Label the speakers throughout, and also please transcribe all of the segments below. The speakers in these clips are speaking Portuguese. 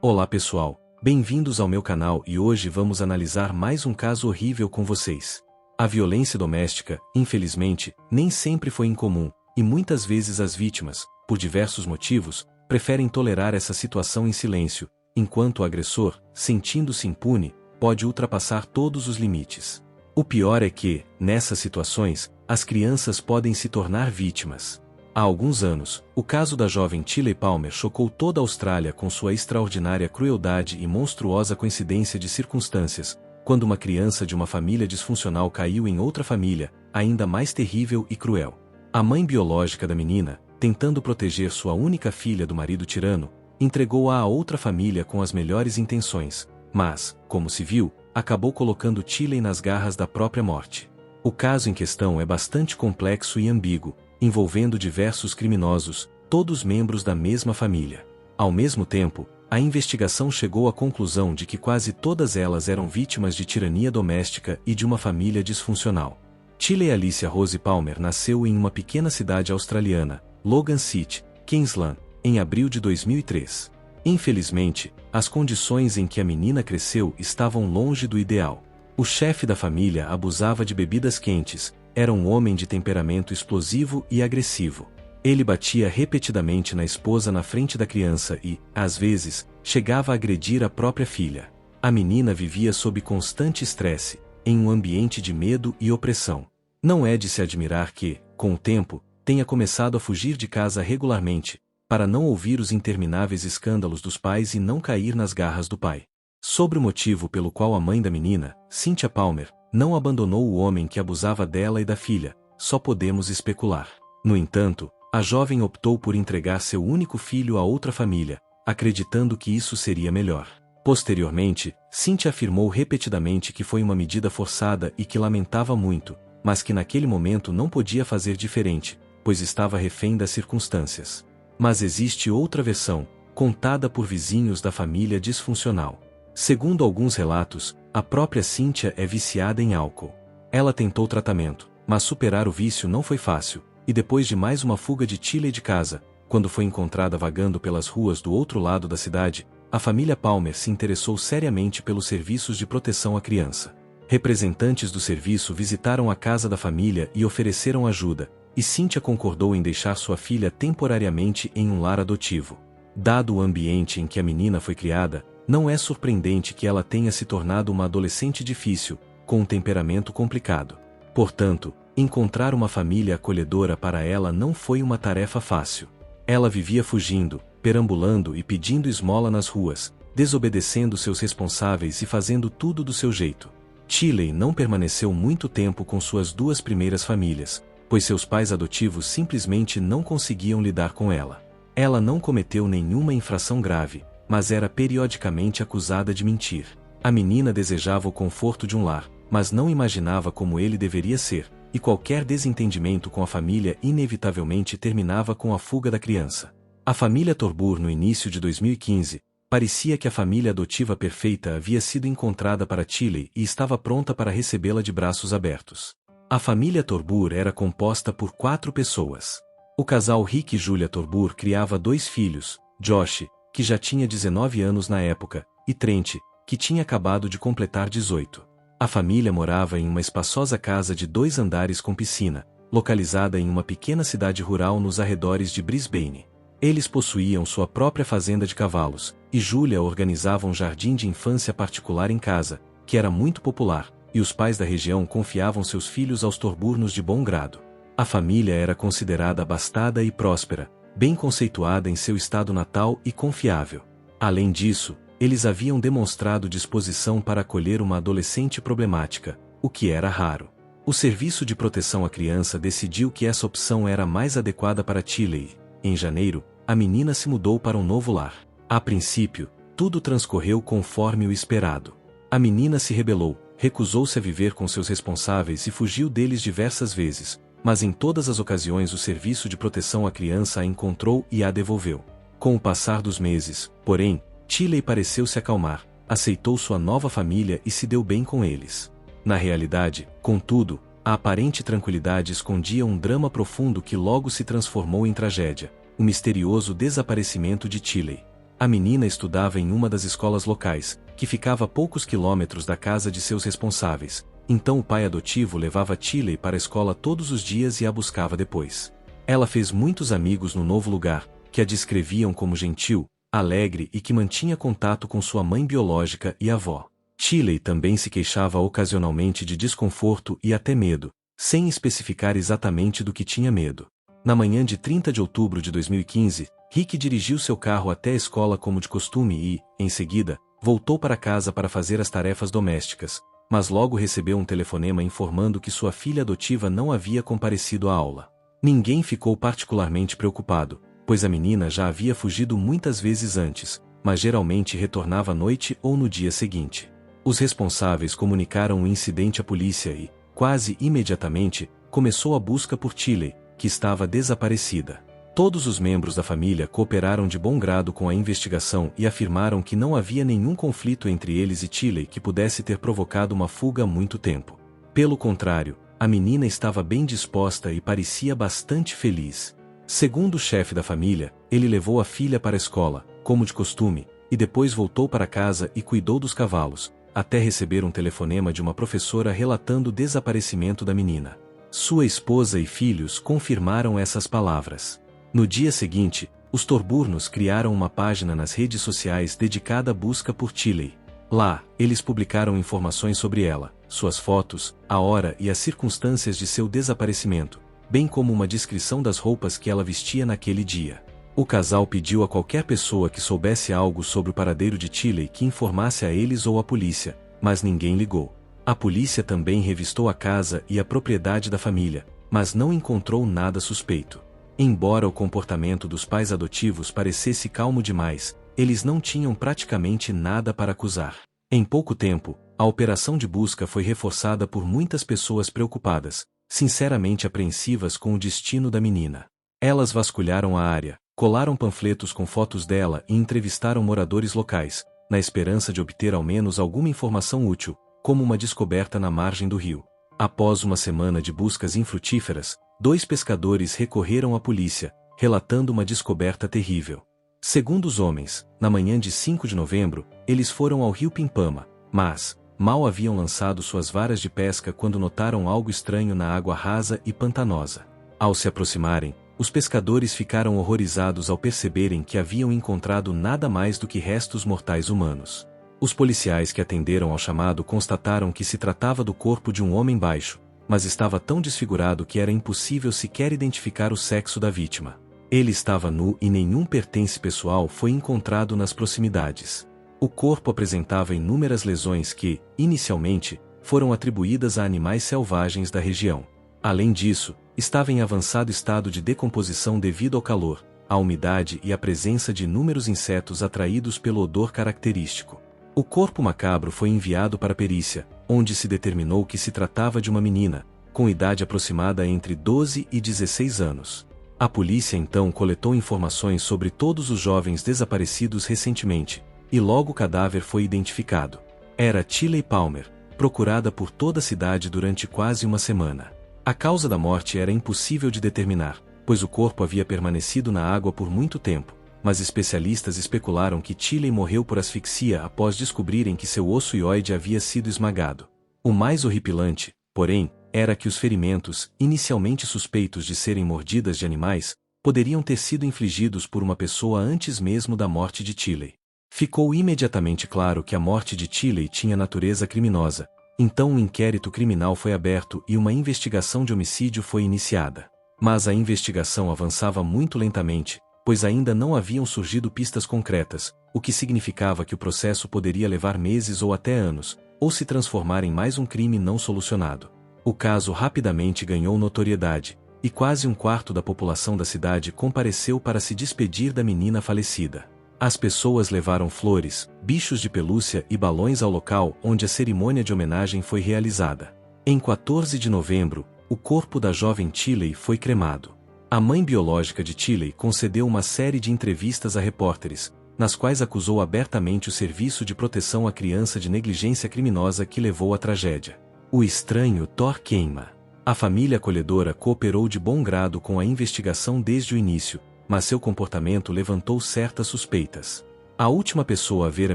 Speaker 1: Olá pessoal, bem-vindos ao meu canal e hoje vamos analisar mais um caso horrível com vocês. A violência doméstica, infelizmente, nem sempre foi incomum, e muitas vezes as vítimas, por diversos motivos, preferem tolerar essa situação em silêncio, enquanto o agressor, sentindo-se impune, pode ultrapassar todos os limites. O pior é que, nessas situações, as crianças podem se tornar vítimas. Há alguns anos, o caso da jovem Tiley Palmer chocou toda a Austrália com sua extraordinária crueldade e monstruosa coincidência de circunstâncias, quando uma criança de uma família disfuncional caiu em outra família, ainda mais terrível e cruel. A mãe biológica da menina, tentando proteger sua única filha do marido tirano, entregou-a a outra família com as melhores intenções, mas, como se viu, acabou colocando Tiley nas garras da própria morte. O caso em questão é bastante complexo e ambíguo, envolvendo diversos criminosos, todos membros da mesma família. Ao mesmo tempo, a investigação chegou à conclusão de que quase todas elas eram vítimas de tirania doméstica e de uma família disfuncional. Tiley Alicia Rose Palmer nasceu em uma pequena cidade australiana, Logan City, Queensland, em abril de 2003. Infelizmente, as condições em que a menina cresceu estavam longe do ideal. O chefe da família abusava de bebidas quentes, era um homem de temperamento explosivo e agressivo. Ele batia repetidamente na esposa na frente da criança e, às vezes, chegava a agredir a própria filha. A menina vivia sob constante estresse, em um ambiente de medo e opressão. Não é de se admirar que, com o tempo, tenha começado a fugir de casa regularmente, para não ouvir os intermináveis escândalos dos pais e não cair nas garras do pai. Sobre o motivo pelo qual a mãe da menina, Cynthia Palmer, não abandonou o homem que abusava dela e da filha, só podemos especular. No entanto, a jovem optou por entregar seu único filho a outra família, acreditando que isso seria melhor. Posteriormente, Cynthia afirmou repetidamente que foi uma medida forçada e que lamentava muito, mas que naquele momento não podia fazer diferente, pois estava refém das circunstâncias. Mas existe outra versão, contada por vizinhos da família disfuncional. Segundo alguns relatos, a própria Cynthia é viciada em álcool. Ela tentou tratamento, mas superar o vício não foi fácil, e depois de mais uma fuga de Tiley de casa, quando foi encontrada vagando pelas ruas do outro lado da cidade, a família Palmer se interessou seriamente pelos serviços de proteção à criança. Representantes do serviço visitaram a casa da família e ofereceram ajuda, e Cynthia concordou em deixar sua filha temporariamente em um lar adotivo. Dado o ambiente em que a menina foi criada, não é surpreendente que ela tenha se tornado uma adolescente difícil, com um temperamento complicado. Portanto, encontrar uma família acolhedora para ela não foi uma tarefa fácil. Ela vivia fugindo, perambulando e pedindo esmola nas ruas, desobedecendo seus responsáveis e fazendo tudo do seu jeito. Tiley não permaneceu muito tempo com suas duas primeiras famílias, pois seus pais adotivos simplesmente não conseguiam lidar com ela. Ela não cometeu nenhuma infração grave, mas era periodicamente acusada de mentir. A menina desejava o conforto de um lar, mas não imaginava como ele deveria ser, e qualquer desentendimento com a família inevitavelmente terminava com a fuga da criança. A família Torbour no início de 2015, parecia que a família adotiva perfeita havia sido encontrada para Tiley e estava pronta para recebê-la de braços abertos. A família Torbour era composta por 4 pessoas. O casal Rick e Julia Torbour criava 2 filhos, Josh, que já tinha 19 anos na época, e Trent, que tinha acabado de completar 18. A família morava em uma espaçosa casa de 2 andares com piscina, localizada em uma pequena cidade rural nos arredores de Brisbane. Eles possuíam sua própria fazenda de cavalos, e Julia organizava um jardim de infância particular em casa, que era muito popular, e os pais da região confiavam seus filhos aos Torburnos de bom grado. A família era considerada abastada e próspera, bem conceituada em seu estado natal e confiável. Além disso, eles haviam demonstrado disposição para acolher uma adolescente problemática, o que era raro. O Serviço de Proteção à Criança decidiu que essa opção era mais adequada para Tiley. Em janeiro, a menina se mudou para um novo lar. A princípio, tudo transcorreu conforme o esperado. A menina se rebelou, recusou-se a viver com seus responsáveis e fugiu deles diversas vezes, mas em todas as ocasiões o Serviço de Proteção à Criança a encontrou e a devolveu. Com o passar dos meses, porém, Tiley pareceu se acalmar, aceitou sua nova família e se deu bem com eles. Na realidade, contudo, a aparente tranquilidade escondia um drama profundo que logo se transformou em tragédia: o misterioso desaparecimento de Tiley. A menina estudava em uma das escolas locais, que ficava a poucos quilômetros da casa de seus responsáveis, então o pai adotivo levava Tilly para a escola todos os dias e a buscava depois. Ela fez muitos amigos no novo lugar, que a descreviam como gentil, alegre e que mantinha contato com sua mãe biológica e avó. Tilly também se queixava ocasionalmente de desconforto e até medo, sem especificar exatamente do que tinha medo. Na manhã de 30 de outubro de 2015, Rick dirigiu seu carro até a escola como de costume e, em seguida, voltou para casa para fazer as tarefas domésticas, mas logo recebeu um telefonema informando que sua filha adotiva não havia comparecido à aula. Ninguém ficou particularmente preocupado, pois a menina já havia fugido muitas vezes antes, mas geralmente retornava à noite ou no dia seguinte. Os responsáveis comunicaram o incidente à polícia e, quase imediatamente, começou a busca por Tilly, que estava desaparecida. Todos os membros da família cooperaram de bom grado com a investigação e afirmaram que não havia nenhum conflito entre eles e Tilly que pudesse ter provocado uma fuga há muito tempo. Pelo contrário, a menina estava bem disposta e parecia bastante feliz. Segundo o chefe da família, ele levou a filha para a escola, como de costume, e depois voltou para casa e cuidou dos cavalos, até receber um telefonema de uma professora relatando o desaparecimento da menina. Sua esposa e filhos confirmaram essas palavras. No dia seguinte, os Thorburnos criaram uma página nas redes sociais dedicada à busca por Tilly. Lá, eles publicaram informações sobre ela, suas fotos, a hora e as circunstâncias de seu desaparecimento, bem como uma descrição das roupas que ela vestia naquele dia. O casal pediu a qualquer pessoa que soubesse algo sobre o paradeiro de Tilly que informasse a eles ou à polícia, mas ninguém ligou. A polícia também revistou a casa e a propriedade da família, mas não encontrou nada suspeito. Embora o comportamento dos pais adotivos parecesse calmo demais, eles não tinham praticamente nada para acusar. Em pouco tempo, a operação de busca foi reforçada por muitas pessoas preocupadas, sinceramente apreensivas com o destino da menina. Elas vasculharam a área, colaram panfletos com fotos dela e entrevistaram moradores locais, na esperança de obter ao menos alguma informação útil, como uma descoberta na margem do rio. Após uma semana de buscas infrutíferas, 2 pescadores recorreram à polícia, relatando uma descoberta terrível. Segundo os homens, na manhã de 5 de novembro, eles foram ao rio Pimpama, mas mal haviam lançado suas varas de pesca quando notaram algo estranho na água rasa e pantanosa. Ao se aproximarem, os pescadores ficaram horrorizados ao perceberem que haviam encontrado nada mais do que restos mortais humanos. Os policiais que atenderam ao chamado constataram que se tratava do corpo de um homem baixo, mas estava tão desfigurado que era impossível sequer identificar o sexo da vítima. Ele estava nu e nenhum pertence pessoal foi encontrado nas proximidades. O corpo apresentava inúmeras lesões que, inicialmente, foram atribuídas a animais selvagens da região. Além disso, estava em avançado estado de decomposição devido ao calor, à umidade e à presença de inúmeros insetos atraídos pelo odor característico. O corpo macabro foi enviado para a perícia, onde se determinou que se tratava de uma menina, com idade aproximada entre 12 e 16 anos. A polícia então coletou informações sobre todos os jovens desaparecidos recentemente, e logo o cadáver foi identificado. Era Tilly Palmer, procurada por toda a cidade durante quase uma semana. A causa da morte era impossível de determinar, pois o corpo havia permanecido na água por muito tempo, mas especialistas especularam que Tilly morreu por asfixia após descobrirem que seu osso hioide havia sido esmagado. O mais horripilante, porém, era que os ferimentos, inicialmente suspeitos de serem mordidas de animais, poderiam ter sido infligidos por uma pessoa antes mesmo da morte de Tilly. Ficou imediatamente claro que a morte de Tilly tinha natureza criminosa, então um inquérito criminal foi aberto e uma investigação de homicídio foi iniciada. Mas a investigação avançava muito lentamente, pois ainda não haviam surgido pistas concretas, o que significava que o processo poderia levar meses ou até anos, ou se transformar em mais um crime não solucionado. O caso rapidamente ganhou notoriedade, e quase um quarto da população da cidade compareceu para se despedir da menina falecida. As pessoas levaram flores, bichos de pelúcia e balões ao local onde a cerimônia de homenagem foi realizada. Em 14 de novembro, o corpo da jovem Tilly foi cremado. A mãe biológica de Tilly concedeu uma série de entrevistas a repórteres, nas quais acusou abertamente o Serviço de Proteção à Criança de negligência criminosa que levou à tragédia. O estranho Thor queima. A família acolhedora cooperou de bom grado com a investigação desde o início, mas seu comportamento levantou certas suspeitas. A última pessoa a ver a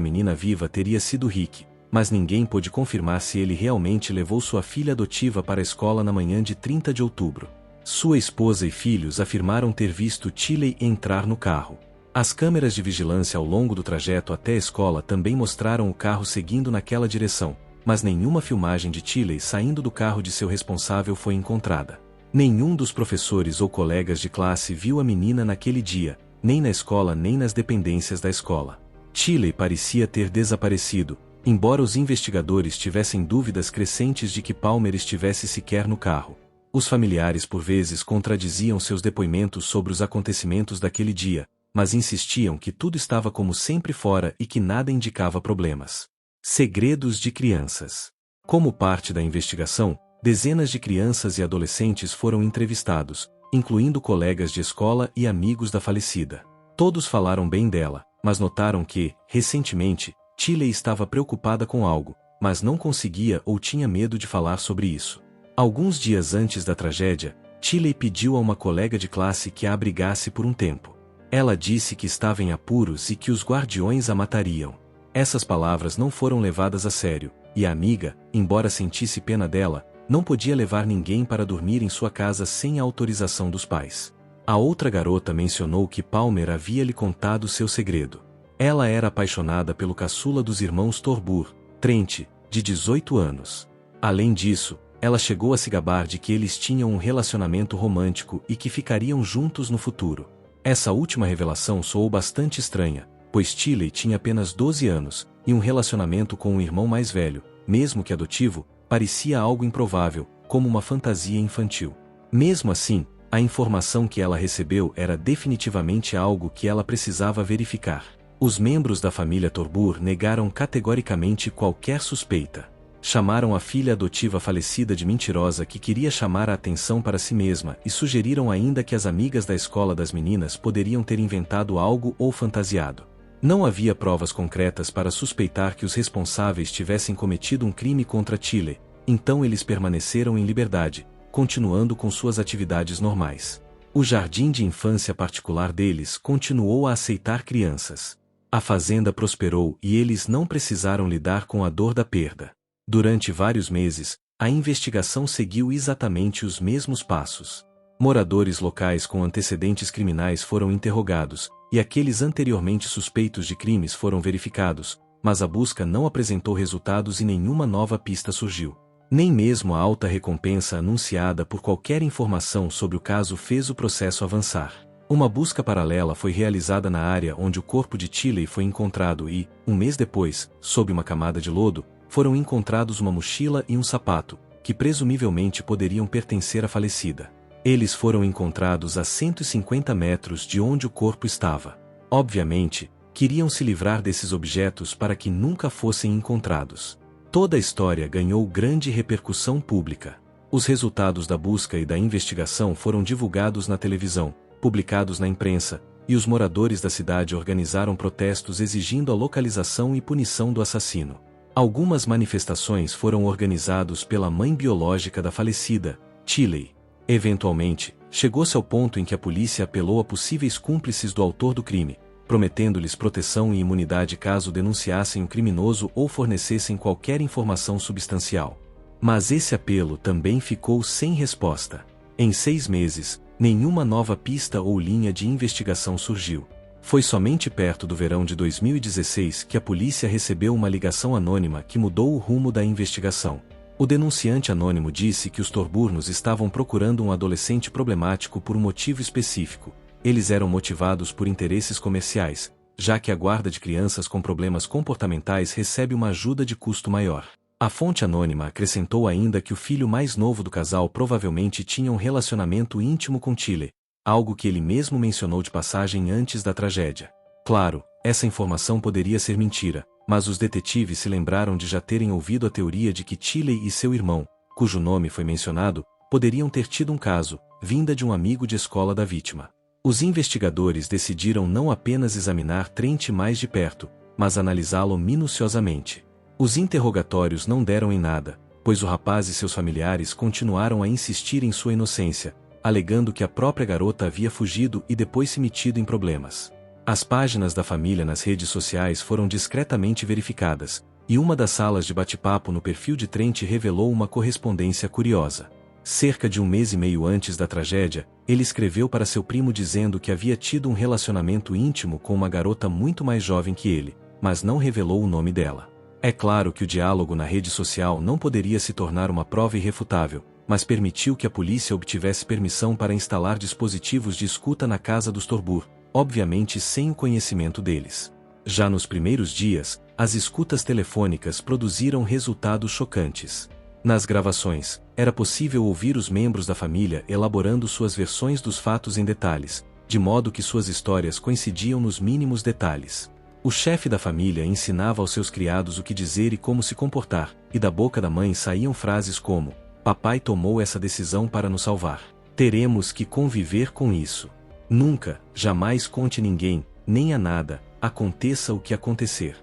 Speaker 1: menina viva teria sido Rick, mas ninguém pôde confirmar se ele realmente levou sua filha adotiva para a escola na manhã de 30 de outubro. Sua esposa e filhos afirmaram ter visto Tilly entrar no carro. As câmeras de vigilância ao longo do trajeto até a escola também mostraram o carro seguindo naquela direção, mas nenhuma filmagem de Tilly saindo do carro de seu responsável foi encontrada. Nenhum dos professores ou colegas de classe viu a menina naquele dia, nem na escola nem nas dependências da escola. Tilly parecia ter desaparecido, embora os investigadores tivessem dúvidas crescentes de que Palmer estivesse sequer no carro. Os familiares por vezes contradiziam seus depoimentos sobre os acontecimentos daquele dia, mas insistiam que tudo estava como sempre fora e que nada indicava problemas. Segredos de crianças. Como parte da investigação, dezenas de crianças e adolescentes foram entrevistados, incluindo colegas de escola e amigos da falecida. Todos falaram bem dela, mas notaram que, recentemente, Tilly estava preocupada com algo, mas não conseguia ou tinha medo de falar sobre isso. Alguns dias antes da tragédia, Tilly pediu a uma colega de classe que a abrigasse por um tempo. Ela disse que estava em apuros e que os guardiões a matariam. Essas palavras não foram levadas a sério, e a amiga, embora sentisse pena dela, não podia levar ninguém para dormir em sua casa sem a autorização dos pais. A outra garota mencionou que Palmer havia lhe contado seu segredo. Ela era apaixonada pelo caçula dos irmãos Torbuhr, Trent, de 18 anos. Além disso, ela chegou a se gabar de que eles tinham um relacionamento romântico e que ficariam juntos no futuro. Essa última revelação soou bastante estranha, pois Tilly tinha apenas 12 anos, e um relacionamento com um irmão mais velho, mesmo que adotivo, parecia algo improvável, como uma fantasia infantil. Mesmo assim, a informação que ela recebeu era definitivamente algo que ela precisava verificar. Os membros da família Torbuhr negaram categoricamente qualquer suspeita. Chamaram a filha adotiva falecida de mentirosa que queria chamar a atenção para si mesma e sugeriram ainda que as amigas da escola das meninas poderiam ter inventado algo ou fantasiado. Não havia provas concretas para suspeitar que os responsáveis tivessem cometido um crime contra Tilly, então eles permaneceram em liberdade, continuando com suas atividades normais. O jardim de infância particular deles continuou a aceitar crianças. A fazenda prosperou e eles não precisaram lidar com a dor da perda. Durante vários meses, a investigação seguiu exatamente os mesmos passos. Moradores locais com antecedentes criminais foram interrogados, e aqueles anteriormente suspeitos de crimes foram verificados, mas a busca não apresentou resultados e nenhuma nova pista surgiu. Nem mesmo a alta recompensa anunciada por qualquer informação sobre o caso fez o processo avançar. Uma busca paralela foi realizada na área onde o corpo de Tilly foi encontrado e, um mês depois, sob uma camada de lodo, foram encontrados uma mochila e um sapato, que presumivelmente poderiam pertencer à falecida. Eles foram encontrados a 150 metros de onde o corpo estava. Obviamente, queriam se livrar desses objetos para que nunca fossem encontrados. Toda a história ganhou grande repercussão pública. Os resultados da busca e da investigação foram divulgados na televisão, publicados na imprensa, e os moradores da cidade organizaram protestos exigindo a localização e punição do assassino. Algumas manifestações foram organizadas pela mãe biológica da falecida, Tilly. Eventualmente, chegou-se ao ponto em que a polícia apelou a possíveis cúmplices do autor do crime, prometendo-lhes proteção e imunidade caso denunciassem o criminoso ou fornecessem qualquer informação substancial. Mas esse apelo também ficou sem resposta. Em 6 meses, nenhuma nova pista ou linha de investigação surgiu. Foi somente perto do verão de 2016 que a polícia recebeu uma ligação anônima que mudou o rumo da investigação. O denunciante anônimo disse que os Torburnos estavam procurando um adolescente problemático por um motivo específico. Eles eram motivados por interesses comerciais, já que a guarda de crianças com problemas comportamentais recebe uma ajuda de custo maior. A fonte anônima acrescentou ainda que o filho mais novo do casal provavelmente tinha um relacionamento íntimo com Tilly, algo que ele mesmo mencionou de passagem antes da tragédia. Claro, essa informação poderia ser mentira, mas os detetives se lembraram de já terem ouvido a teoria de que Tilly e seu irmão, cujo nome foi mencionado, poderiam ter tido um caso, vinda de um amigo de escola da vítima. Os investigadores decidiram não apenas examinar Trent mais de perto, mas analisá-lo minuciosamente. Os interrogatórios não deram em nada, pois o rapaz e seus familiares continuaram a insistir em sua inocência, alegando que a própria garota havia fugido e depois se metido em problemas. As páginas da família nas redes sociais foram discretamente verificadas, e uma das salas de bate-papo no perfil de Trent revelou uma correspondência curiosa. Cerca de um mês e meio antes da tragédia, ele escreveu para seu primo dizendo que havia tido um relacionamento íntimo com uma garota muito mais jovem que ele, mas não revelou o nome dela. É claro que o diálogo na rede social não poderia se tornar uma prova irrefutável, mas permitiu que a polícia obtivesse permissão para instalar dispositivos de escuta na casa dos Torbuhr, obviamente sem o conhecimento deles. Já nos primeiros dias, as escutas telefônicas produziram resultados chocantes. Nas gravações, era possível ouvir os membros da família elaborando suas versões dos fatos em detalhes, de modo que suas histórias coincidiam nos mínimos detalhes. O chefe da família ensinava aos seus criados o que dizer e como se comportar, e da boca da mãe saíam frases como: "Papai tomou essa decisão para nos salvar. Teremos que conviver com isso. Nunca, jamais conte ninguém, nem a nada, aconteça o que acontecer."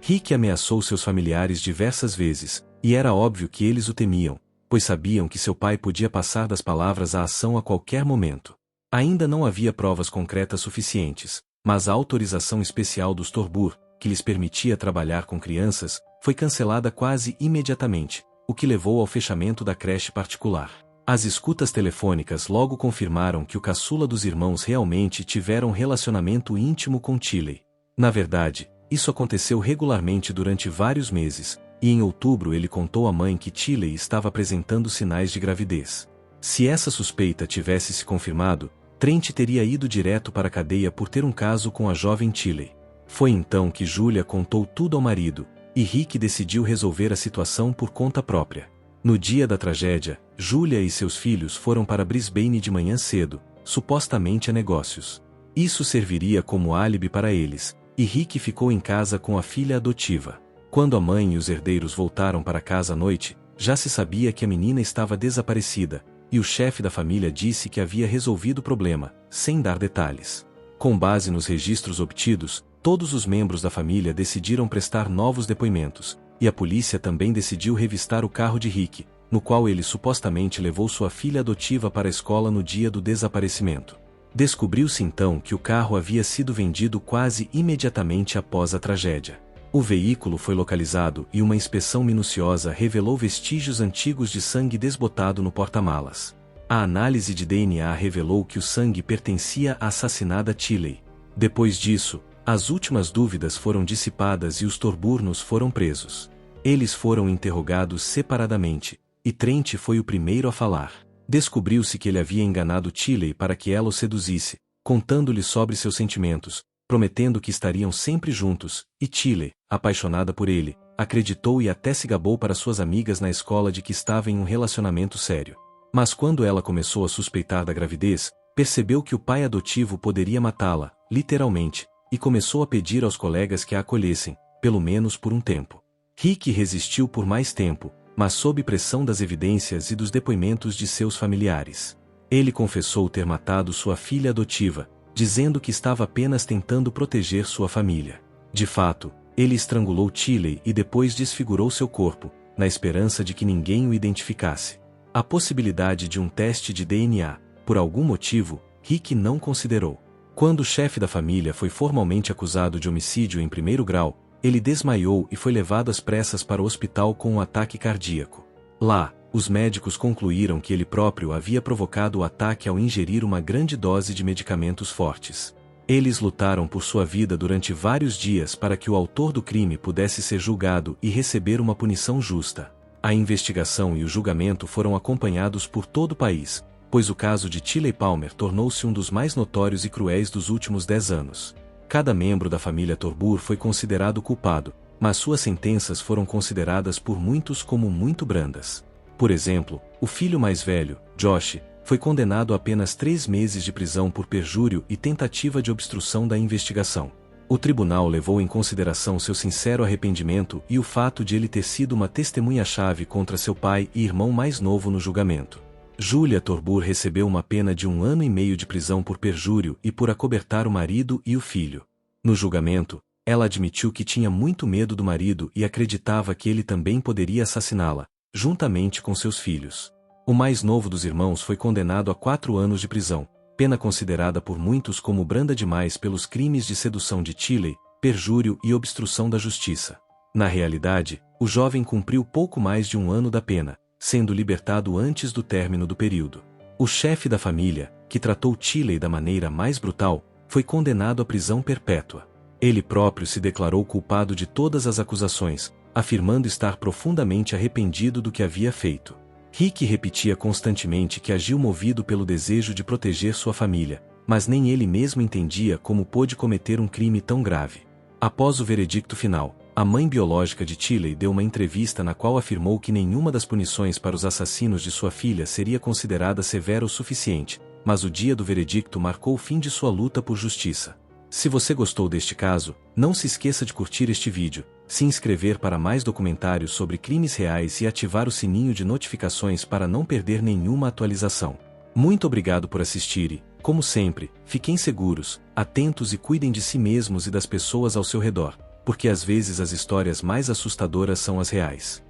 Speaker 1: Rick ameaçou seus familiares diversas vezes, e era óbvio que eles o temiam, pois sabiam que seu pai podia passar das palavras à ação a qualquer momento. Ainda não havia provas concretas suficientes, mas a autorização especial dos Torbuhr, que lhes permitia trabalhar com crianças, foi cancelada quase imediatamente, o que levou ao fechamento da creche particular. As escutas telefônicas logo confirmaram que o caçula dos irmãos realmente tivera um relacionamento íntimo com Tilly. Na verdade, isso aconteceu regularmente durante vários meses, e em outubro ele contou à mãe que Tilly estava apresentando sinais de gravidez. Se essa suspeita tivesse se confirmado, Trent teria ido direto para a cadeia por ter um caso com a jovem Tilly. Foi então que Julia contou tudo ao marido, e Rick decidiu resolver a situação por conta própria. No dia da tragédia, Julia e seus filhos foram para Brisbane de manhã cedo, supostamente a negócios. Isso serviria como álibi para eles, e Rick ficou em casa com a filha adotiva. Quando a mãe e os herdeiros voltaram para casa à noite, já se sabia que a menina estava desaparecida, e o chefe da família disse que havia resolvido o problema, sem dar detalhes. Com base nos registros obtidos, todos os membros da família decidiram prestar novos depoimentos, e a polícia também decidiu revistar o carro de Rick, no qual ele supostamente levou sua filha adotiva para a escola no dia do desaparecimento. Descobriu-se então que o carro havia sido vendido quase imediatamente após a tragédia. O veículo foi localizado e uma inspeção minuciosa revelou vestígios antigos de sangue desbotado no porta-malas. A análise de DNA revelou que o sangue pertencia à assassinada Tilly. Depois disso, as últimas dúvidas foram dissipadas e os Torburnos foram presos. Eles foram interrogados separadamente, e Trent foi o primeiro a falar. Descobriu-se que ele havia enganado Tilly para que ela o seduzisse, contando-lhe sobre seus sentimentos, prometendo que estariam sempre juntos, e Tilly, apaixonada por ele, acreditou e até se gabou para suas amigas na escola de que estava em um relacionamento sério. Mas quando ela começou a suspeitar da gravidez, percebeu que o pai adotivo poderia matá-la, literalmente, e começou a pedir aos colegas que a acolhessem, pelo menos por um tempo. Rick resistiu por mais tempo, mas sob pressão das evidências e dos depoimentos de seus familiares. Ele confessou ter matado sua filha adotiva, dizendo que estava apenas tentando proteger sua família. De fato, ele estrangulou Tilly e depois desfigurou seu corpo, na esperança de que ninguém o identificasse. A possibilidade de um teste de DNA, por algum motivo, Rick não considerou. Quando o chefe da família foi formalmente acusado de homicídio em primeiro grau, ele desmaiou e foi levado às pressas para o hospital com um ataque cardíaco. Lá, os médicos concluíram que ele próprio havia provocado o ataque ao ingerir uma grande dose de medicamentos fortes. Eles lutaram por sua vida durante vários dias para que o autor do crime pudesse ser julgado e receber uma punição justa. A investigação e o julgamento foram acompanhados por todo o país, pois o caso de Tilly Palmer tornou-se um dos mais notórios e cruéis dos últimos 10 anos. Cada membro da família Torbuhr foi considerado culpado, mas suas sentenças foram consideradas por muitos como muito brandas. Por exemplo, o filho mais velho, Josh, foi condenado a apenas 3 meses de prisão por perjúrio e tentativa de obstrução da investigação. O tribunal levou em consideração seu sincero arrependimento e o fato de ele ter sido uma testemunha-chave contra seu pai e irmão mais novo no julgamento. Julia Torbuhr recebeu uma pena de 1 ano e meio de prisão por perjúrio e por acobertar o marido e o filho. No julgamento, ela admitiu que tinha muito medo do marido e acreditava que ele também poderia assassiná-la, juntamente com seus filhos. O mais novo dos irmãos foi condenado a 4 anos de prisão, pena considerada por muitos como branda demais pelos crimes de sedução de Tilley, perjúrio e obstrução da justiça. Na realidade, o jovem cumpriu pouco mais de 1 ano da pena, sendo libertado antes do término do período. O chefe da família, que tratou Tilley da maneira mais brutal, foi condenado à prisão perpétua. Ele próprio se declarou culpado de todas as acusações, afirmando estar profundamente arrependido do que havia feito. Rick repetia constantemente que agiu movido pelo desejo de proteger sua família, mas nem ele mesmo entendia como pôde cometer um crime tão grave. Após o veredicto final, a mãe biológica de Tilley deu uma entrevista na qual afirmou que nenhuma das punições para os assassinos de sua filha seria considerada severa o suficiente, mas o dia do veredicto marcou o fim de sua luta por justiça. Se você gostou deste caso, não se esqueça de curtir este vídeo, se inscrever para mais documentários sobre crimes reais e ativar o sininho de notificações para não perder nenhuma atualização. Muito obrigado por assistir e, como sempre, fiquem seguros, atentos e cuidem de si mesmos e das pessoas ao seu redor, porque às vezes as histórias mais assustadoras são as reais.